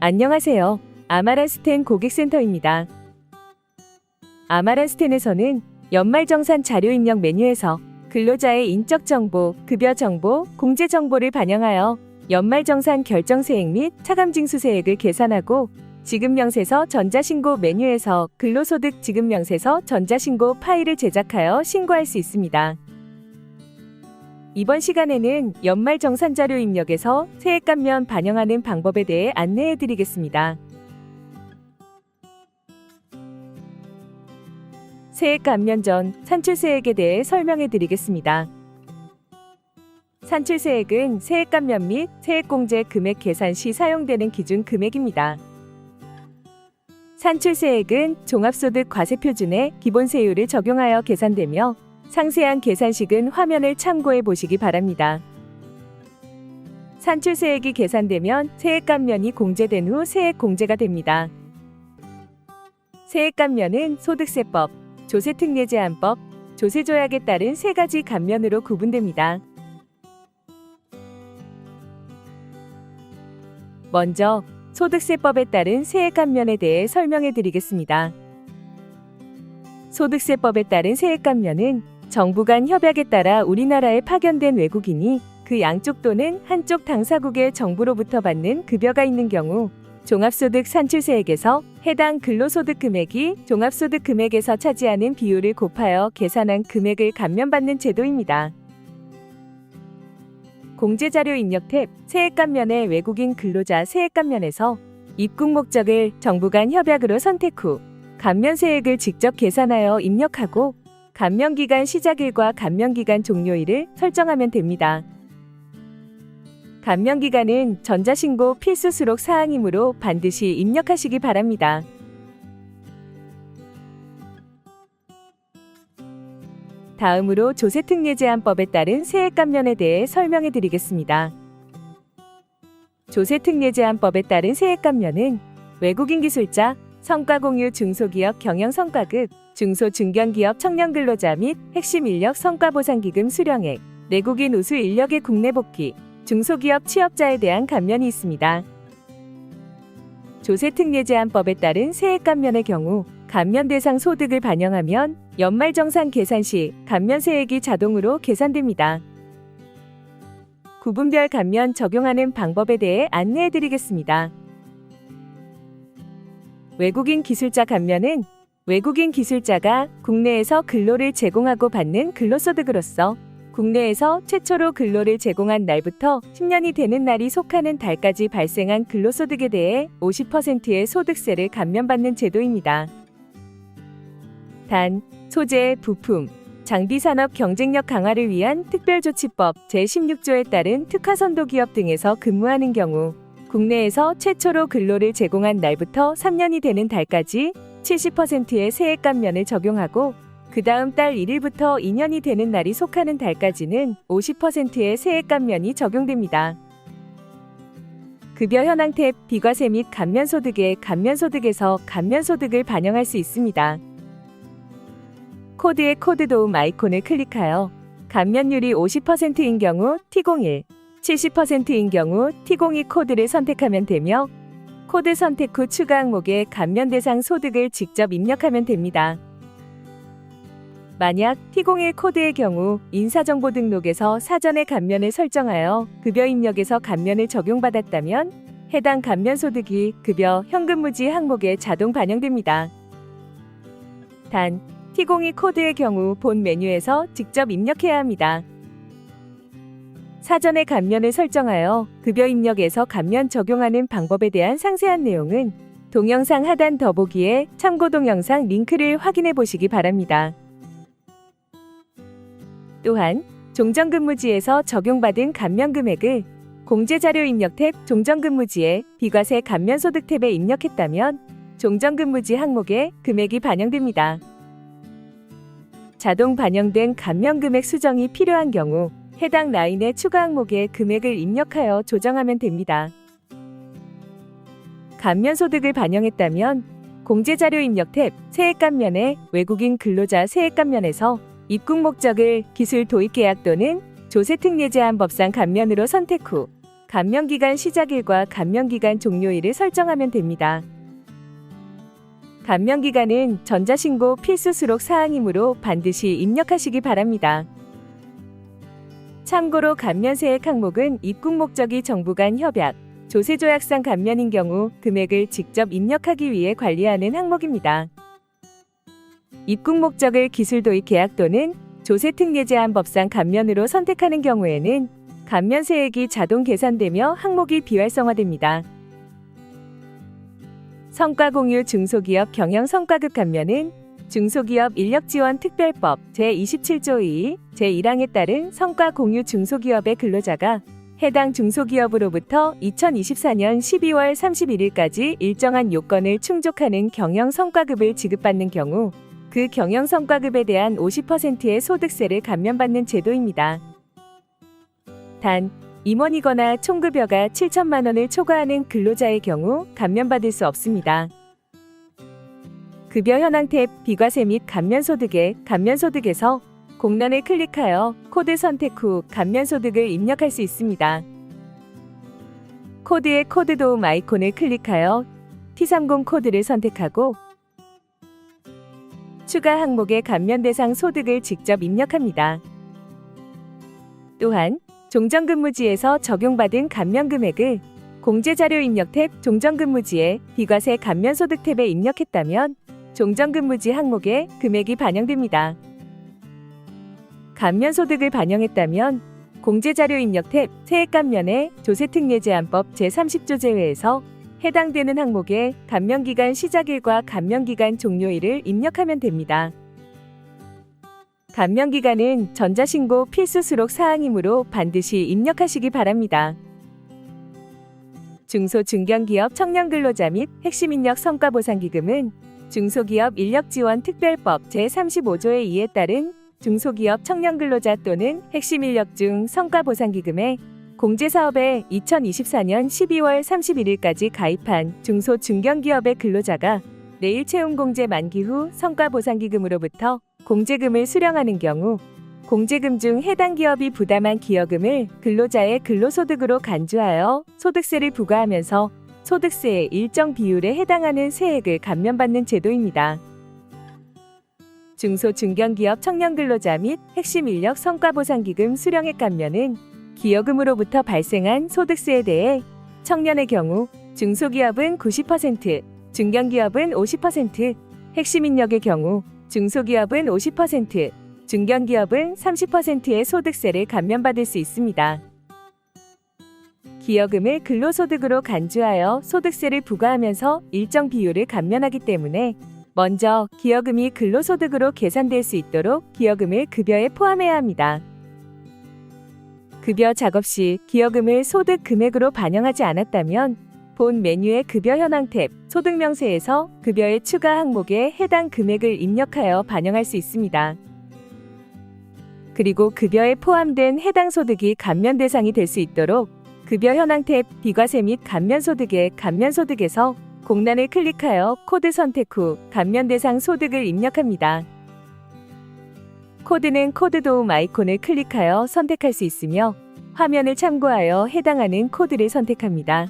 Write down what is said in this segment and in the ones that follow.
안녕하세요. 아마란스텐 고객센터입니다. 아마란스텐에서는 연말정산 자료 입력 메뉴에서 근로자의 인적 정보, 급여 정보, 공제 정보를 반영하여 연말정산 결정세액 및 차감징수세액을 계산하고 지급명세서 전자신고 메뉴에서 근로소득 지급명세서 전자신고 파일을 제작하여 신고할 수 있습니다. 이번 시간에는 연말정산자료 입력에서 세액감면 반영하는 방법에 대해 안내해 드리겠습니다. 세액감면 전 산출세액에 대해 설명해 드리겠습니다. 산출세액은 세액감면 및 세액공제 금액 계산 시 사용되는 기준 금액입니다. 산출세액은 종합소득 과세표준에 기본세율을 적용하여 계산되며 상세한 계산식은 화면을 참고해 보시기 바랍니다. 산출세액이 계산되면 세액감면이 공제된 후 세액공제가 됩니다. 세액감면은 소득세법, 조세특례제한법, 조세조약에 따른 세 가지 감면으로 구분됩니다. 먼저 소득세법에 따른 세액감면에 대해 설명해 드리겠습니다. 소득세법에 따른 세액감면은 정부 간 협약에 따라 우리나라에 파견된 외국인이 그 양쪽 또는 한쪽 당사국의 정부로부터 받는 급여가 있는 경우 종합소득 산출세액에서 해당 근로소득 금액이 종합소득 금액에서 차지하는 비율을 곱하여 계산한 금액을 감면받는 제도입니다. 공제자료 입력 탭 세액감면의 외국인 근로자 세액감면에서 입국 목적을 정부 간 협약으로 선택 후 감면세액을 직접 계산하여 입력하고 감면기간 시작일과 감면기간 종료일을 설정하면 됩니다. 감면기간은 전자신고 필수 수록 사항이므로 반드시 입력하시기 바랍니다. 다음으로 조세특례제한법에 따른 세액감면에 대해 설명해 드리겠습니다. 조세특례제한법에 따른 세액감면은 외국인 기술자, 성과공유 중소기업 경영성과급, 중소중견기업 청년근로자 및 핵심 인력 성과보상기금 수령액, 내국인 우수 인력의 국내 복귀, 중소기업 취업자에 대한 감면이 있습니다. 조세특례제한법에 따른 세액감면의 경우 감면 대상 소득을 반영하면 연말정산 계산 시 감면세액이 자동으로 계산됩니다. 구분별 감면 적용하는 방법에 대해 안내해 드리겠습니다. 외국인 기술자 감면은 외국인 기술자가 국내에서 근로를 제공하고 받는 근로소득으로서 국내에서 최초로 근로를 제공한 날부터 10년이 되는 날이 속하는 달까지 발생한 근로소득에 대해 50%의 소득세를 감면받는 제도입니다. 단, 소재, 부품, 장비산업 경쟁력 강화를 위한 특별조치법 제16조에 따른 특화선도기업 등에서 근무하는 경우 국내에서 최초로 근로를 제공한 날부터 3년이 되는 달까지 70%의 세액감면을 적용하고 그 다음 달 1일부터 2년이 되는 날이 속하는 달까지는 50%의 세액감면이 적용됩니다. 급여 현황 탭 비과세 및 감면소득의 감면소득에서 감면소득을 반영할 수 있습니다. 코드의 코드도움 아이콘을 클릭하여 감면율이 50%인 경우 T01, 70%인 경우 T02 코드를 선택하면 되며 코드 선택 후 추가 항목에 감면 대상 소득을 직접 입력하면 됩니다. 만약 T01 코드의 경우 인사정보 등록에서 사전에 감면을 설정하여 급여 입력에서 감면을 적용받았다면 해당 감면 소득이 급여 현금무지 항목에 자동 반영됩니다. 단, T02 코드의 경우 본 메뉴에서 직접 입력해야 합니다. 사전에 감면을 설정하여 급여 입력에서 감면 적용하는 방법에 대한 상세한 내용은 동영상 하단 더보기에 참고 동영상 링크를 확인해 보시기 바랍니다. 또한 종전근무지에서 적용받은 감면 금액을 공제자료 입력 탭 종전근무지에 비과세 감면소득 탭에 입력했다면 종전근무지 항목에 금액이 반영됩니다. 자동 반영된 감면 금액 수정이 필요한 경우 해당 라인의 추가 항목에 금액을 입력하여 조정하면 됩니다. 감면소득을 반영했다면 공제자료 입력 탭 세액감면의 외국인 근로자 세액감면에서 입국 목적을 기술 도입계약 또는 조세특례제한법상 감면으로 선택 후 감면기간 시작일과 감면기간 종료일을 설정하면 됩니다. 감면기간은 전자신고 필수 수록 사항이므로 반드시 입력하시기 바랍니다. 참고로 감면세액 항목은 입국 목적이 정부 간 협약, 조세조약상 감면인 경우 금액을 직접 입력하기 위해 관리하는 항목입니다. 입국 목적을 기술도입 계약 또는 조세특례제한 법상 감면으로 선택하는 경우에는 감면세액이 자동 계산되며 항목이 비활성화됩니다. 성과공유 중소기업 경영성과급 감면은 중소기업 인력지원특별법 제27조 2 제1항에 따른 성과공유 중소기업의 근로자가 해당 중소기업으로부터 2024년 12월 31일까지 일정한 요건을 충족하는 경영성과급을 지급받는 경우 그 경영성과급에 대한 50%의 소득세를 감면받는 제도입니다. 단, 임원이거나 총급여가 7천만 원을 초과하는 근로자의 경우 감면받을 수 없습니다. 급여 현황 탭 비과세 및 감면소득에 감면소득에서 공란을 클릭하여 코드 선택 후 감면소득을 입력할 수 있습니다. 코드의 코드 도움 아이콘을 클릭하여 T30 코드를 선택하고 추가 항목의 감면 대상 소득을 직접 입력합니다. 또한 종전근무지에서 적용받은 감면 금액을 공제자료 입력 탭 종전근무지에 비과세 감면소득 탭에 입력했다면 종전근무지 항목에 금액이 반영됩니다. 감면소득을 반영했다면 공제자료 입력 탭 세액감면의 조세특례제한법 제30조 제외에서 해당되는 항목에 감면기간 시작일과 감면기간 종료일을 입력하면 됩니다. 감면기간은 전자신고 필수 수록 사항이므로 반드시 입력하시기 바랍니다. 중소중견기업 청년근로자 및 핵심인력 성과보상기금은 중소기업 인력지원특별법 제35조의 2에 따른 중소기업 청년근로자 또는 핵심인력 중 성과보상기금에 공제사업에 2024년 12월 31일까지 가입한 중소중견기업의 근로자가 내일 채용공제 만기 후 성과보상기금으로부터 공제금을 수령하는 경우 공제금 중 해당 기업이 부담한 기여금을 근로자의 근로소득으로 간주하여 소득세를 부과하면서 소득세의 일정 비율에 해당하는 세액을 감면받는 제도입니다. 중소중견기업 청년근로자 및 핵심인력 성과보상기금 수령액 감면은 기여금으로부터 발생한 소득세에 대해 청년의 경우 중소기업은 90%, 중견기업은 50%, 핵심인력의 경우 중소기업은 50%, 중견기업은 30%의 소득세를 감면받을 수 있습니다. 기여금을 근로소득으로 간주하여 소득세를 부과하면서 일정 비율을 감면하기 때문에 먼저 기여금이 근로소득으로 계산될 수 있도록 기여금을 급여에 포함해야 합니다. 급여 작업 시 기여금을 소득 금액으로 반영하지 않았다면 본 메뉴의 급여 현황 탭 소득명세에서 급여의 추가 항목에 해당 금액을 입력하여 반영할 수 있습니다. 그리고 급여에 포함된 해당 소득이 감면 대상이 될 수 있도록 급여 현황 탭 비과세 및 감면소득의 감면소득에서 공란을 클릭하여 코드 선택 후 감면 대상 소득을 입력합니다. 코드는 코드 도움 아이콘을 클릭하여 선택할 수 있으며 화면을 참고하여 해당하는 코드를 선택합니다.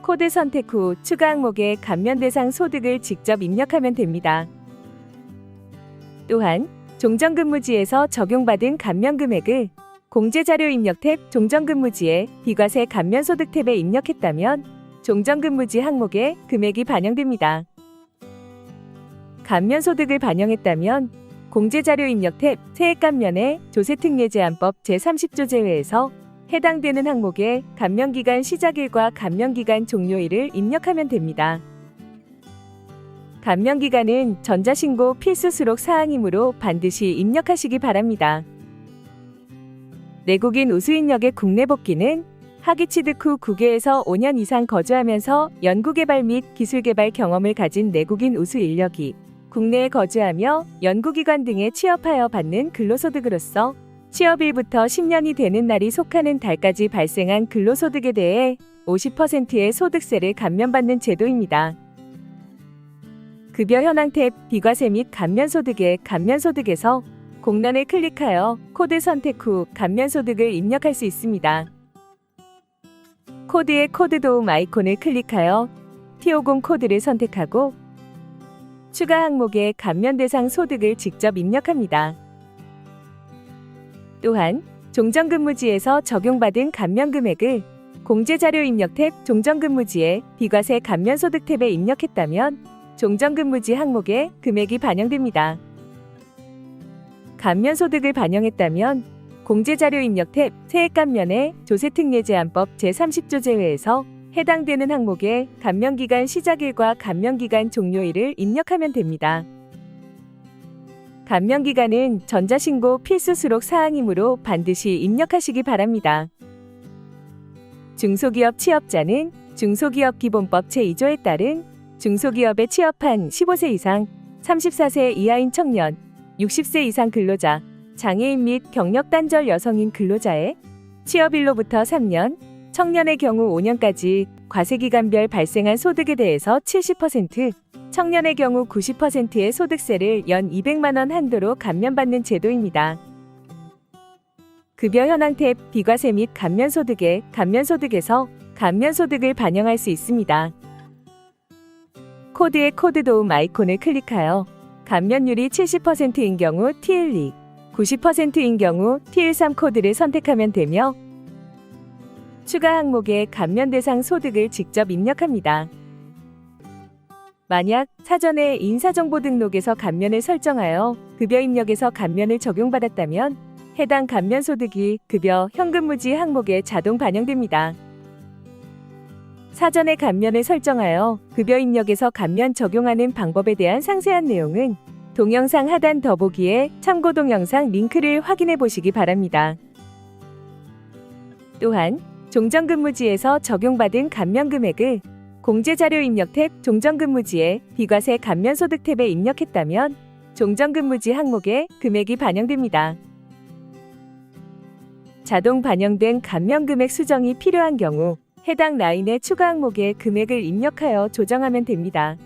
코드 선택 후 추가 항목에 감면 대상 소득을 직접 입력하면 됩니다. 또한 종전근무지에서 적용받은 감면 금액을 공제자료 입력 탭 종전근무지에 비과세 감면소득 탭에 입력했다면 종전근무지 항목에 금액이 반영됩니다. 감면소득을 반영했다면 공제자료 입력 탭 세액감면의 조세특례제한법 제30조 제외에서 해당되는 항목에 감면기간 시작일과 감면기간 종료일을 입력하면 됩니다. 감면기간은 전자신고 필수 수록 사항이므로 반드시 입력하시기 바랍니다. 내국인 우수인력의 국내 복귀는 학위 취득 후 국외에서 5년 이상 거주하면서 연구개발 및 기술개발 경험을 가진 내국인 우수 인력이 국내에 거주하며 연구기관 등에 취업하여 받는 근로소득으로서 취업일부터 10년이 되는 날이 속하는 달까지 발생한 근로소득에 대해 50%의 소득세를 감면받는 제도입니다. 급여 현황 탭 비과세 및 감면소득의 감면소득에서 공란을 클릭하여 코드 선택 후 감면소득을 입력할 수 있습니다. 코드의 코드 도움 아이콘을 클릭하여 T50 코드를 선택하고 추가 항목에 감면 대상 소득을 직접 입력합니다. 또한 종전근무지에서 적용받은 감면 금액을 공제자료 입력 탭 종전근무지에 비과세 감면소득 탭에 입력했다면 종전근무지 항목에 금액이 반영됩니다. 감면소득을 반영했다면 공제자료 입력 탭 세액감면의 조세특례제한법 제30조 제외에서 해당되는 항목에 감면기간 시작일과 감면기간 종료일을 입력하면 됩니다. 감면기간은 전자신고 필수 수록 사항이므로 반드시 입력하시기 바랍니다. 중소기업 취업자는 중소기업기본법 제2조에 따른 중소기업에 취업한 15세 이상, 34세 이하인 청년, 60세 이상 근로자, 장애인 및 경력 단절 여성인 근로자의 취업일로부터 3년, 청년의 경우 5년까지 과세기간별 발생한 소득에 대해서 70%, 청년의 경우 90%의 소득세를 연 200만 원 한도로 감면받는 제도입니다. 급여 현황 탭 비과세 및 감면소득에 감면소득에서 감면소득을 반영할 수 있습니다. 코드의 코드 도움 아이콘을 클릭하여 감면율이 70%인 경우 T12, 90%인 경우 T13 코드를 선택하면 되며 추가 항목에 감면 대상 소득을 직접 입력합니다. 만약 사전에 인사정보 등록에서 감면을 설정하여 급여 입력에서 감면을 적용받았다면 해당 감면 소득이 급여 현금무지 항목에 자동 반영됩니다. 사전에 감면을 설정하여 급여 입력에서 감면 적용하는 방법에 대한 상세한 내용은 동영상 하단 더보기에 참고 동영상 링크를 확인해 보시기 바랍니다. 또한 종전근무지에서 적용받은 감면 금액을 공제자료 입력 탭 종전근무지에 비과세 감면소득 탭에 입력했다면 종전근무지 항목에 금액이 반영됩니다. 자동 반영된 감면 금액 수정이 필요한 경우 해당 라인의 추가 항목에 금액을 입력하여 조정하면 됩니다.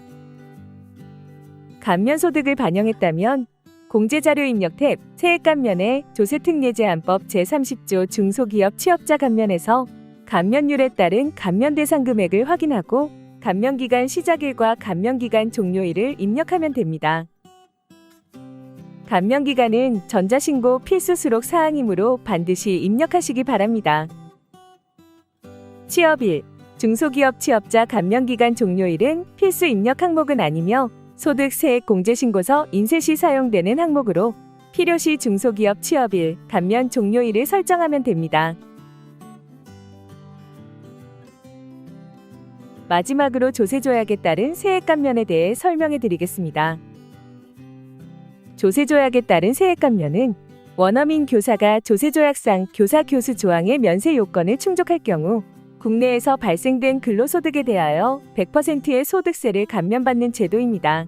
감면소득을 반영했다면 공제자료 입력 탭 세액감면의 조세특례제한법 제30조 중소기업 취업자 감면에서 감면율에 따른 감면 대상 금액을 확인하고 감면기간 시작일과 감면기간 종료일을 입력하면 됩니다. 감면기간은 전자신고 필수 수록 사항이므로 반드시 입력하시기 바랍니다. 취업일, 중소기업 취업자 감면기간 종료일은 필수 입력 항목은 아니며 소득세액공제신고서 인쇄 시 사용되는 항목으로 필요시 중소기업 취업일, 감면 종료일을 설정하면 됩니다. 마지막으로 조세조약에 따른 세액감면에 대해 설명해 드리겠습니다. 조세조약에 따른 세액감면은 원어민 교사가 조세조약상 교사-교수 조항의 면세 요건을 충족할 경우 국내에서 발생된 근로소득에 대하여 100%의 소득세를 감면받는 제도입니다.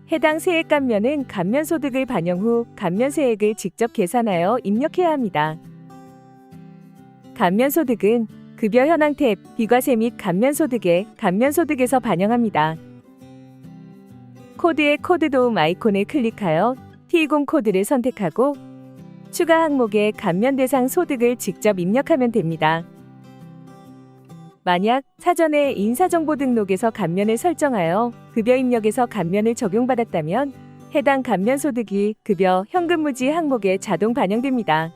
해당 세액감면은 감면소득을 반영 후 감면세액을 직접 계산하여 입력해야 합니다. 감면소득은 급여 현황 탭 비과세 및 감면소득에 감면소득에서 반영합니다. 코드의 코드 도움 아이콘을 클릭하여 T20 코드를 선택하고 추가 항목에 감면 대상 소득을 직접 입력하면 됩니다. 만약 사전에 인사정보 등록에서 감면을 설정하여 급여 입력에서 감면을 적용받았다면 해당 감면 소득이 급여 현금무지 항목에 자동 반영됩니다.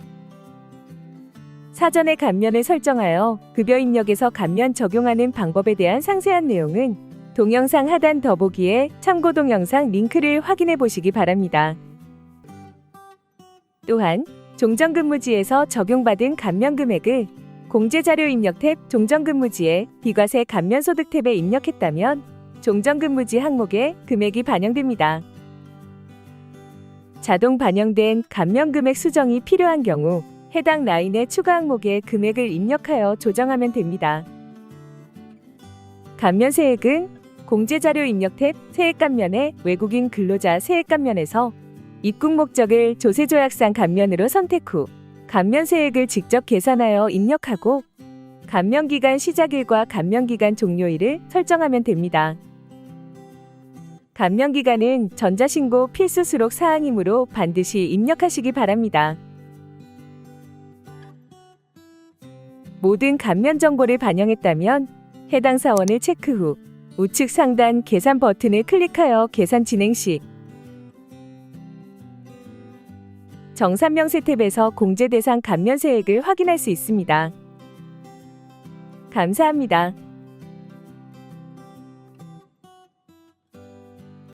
사전에 감면을 설정하여 급여 입력에서 감면 적용하는 방법에 대한 상세한 내용은 동영상 하단 더보기에 참고 동영상 링크를 확인해 보시기 바랍니다. 또한 종전근무지에서 적용받은 감면 금액을 공제자료 입력 탭 종전근무지에 비과세 감면소득 탭에 입력했다면 종전근무지 항목에 금액이 반영됩니다. 자동 반영된 감면 금액 수정이 필요한 경우 해당 라인의 추가 항목에 금액을 입력하여 조정하면 됩니다. 감면세액은 공제자료 입력 탭 세액감면의 외국인 근로자 세액감면에서 입국 목적을 조세조약상 감면으로 선택 후 감면세액을 직접 계산하여 입력하고 감면기간 시작일과 감면기간 종료일을 설정하면 됩니다. 감면기간은 전자신고 필수 수록 사항이므로 반드시 입력하시기 바랍니다. 모든 감면 정보를 반영했다면 해당 사원을 체크 후 우측 상단 계산 버튼을 클릭하여 계산 진행 시 정산명세 탭에서 공제 대상 감면세액을 확인할 수 있습니다. 감사합니다.